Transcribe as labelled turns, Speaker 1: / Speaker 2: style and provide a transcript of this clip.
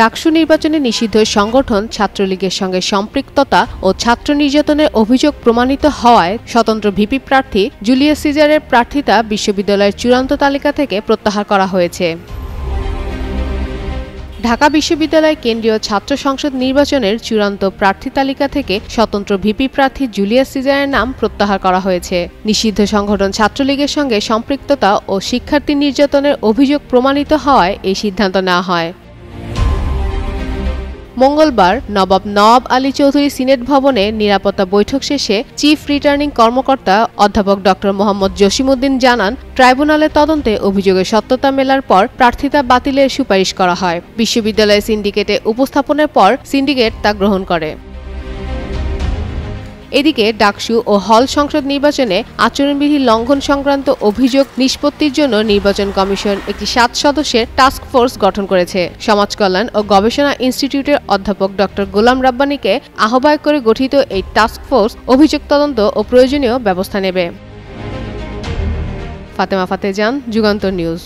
Speaker 1: ডাকসু নির্বাচনে নিষিদ্ধ সংগঠন ছাত্রলীগের সঙ্গে সম্পৃক্ততা ও ছাত্র নির্যাতনের অভিযোগ প্রমাণিত হওয়ায় স্বতন্ত্র ভিপি প্রার্থী জুলিয়াস সিজারের প্রার্থিতা বিশ্ববিদ্যালয়ের চূড়ান্ত তালিকা থেকে প্রত্যাহার করা হয়েছে। ঢাকা বিশ্ববিদ্যালয় কেন্দ্রীয় ছাত্র সংসদ নির্বাচনের চূড়ান্ত প্রার্থী তালিকা থেকে স্বতন্ত্র ভিপি প্রার্থী জুলিয়াস সিজারের নাম প্রত্যাহার করা হয়েছে। নিষিদ্ধ সংগঠন ছাত্রলীগের সঙ্গে সম্পৃক্ততা ও শিক্ষার্থী নির্যাতনের অভিযোগ প্রমাণিত হওয়ায় এই সিদ্ধান্ত নেওয়া হয়। মঙ্গলবার নবাব আলী চৌধুরী সিনেট ভবনে নিরাপত্তা বৈঠক শেষে চিফ রিটার্নিং কর্মকর্তা অধ্যাপক ড. মোহাম্মদ জসিমউদ্দিন জানান, ট্রাইব্যুনালের তদন্তে অভিযোগের সত্যতা মেলার পর প্রার্থিতা বাতিলের সুপারিশ করা হয়। বিশ্ববিদ্যালয় সিন্ডিকেটে উপস্থাপনের পর সিন্ডিকেট তা গ্রহণ করে। এদিকে ডাকসু ও হল সংসদ নির্বাচনে আচরণবিধি লঙ্ঘন সংক্রান্ত অভিযোগ নিষ্পত্তির জন্য নির্বাচন কমিশন একটি 7 সদস্যের টাস্ক ফোর্স গঠন করেছে। সমাজ কল্যাণ ও গবেষণা ইনস্টিটিউটের অধ্যাপক ড. গোলাম রাব্বানীকে আহ্বায়ক করে গঠিত এই টাস্ক ফোর্স অভিযোগ তদন্ত ও প্রয়োজনীয় ব্যবস্থা নেবে। ফাতেমা ফাতেজান, যুগান্তর নিউজ।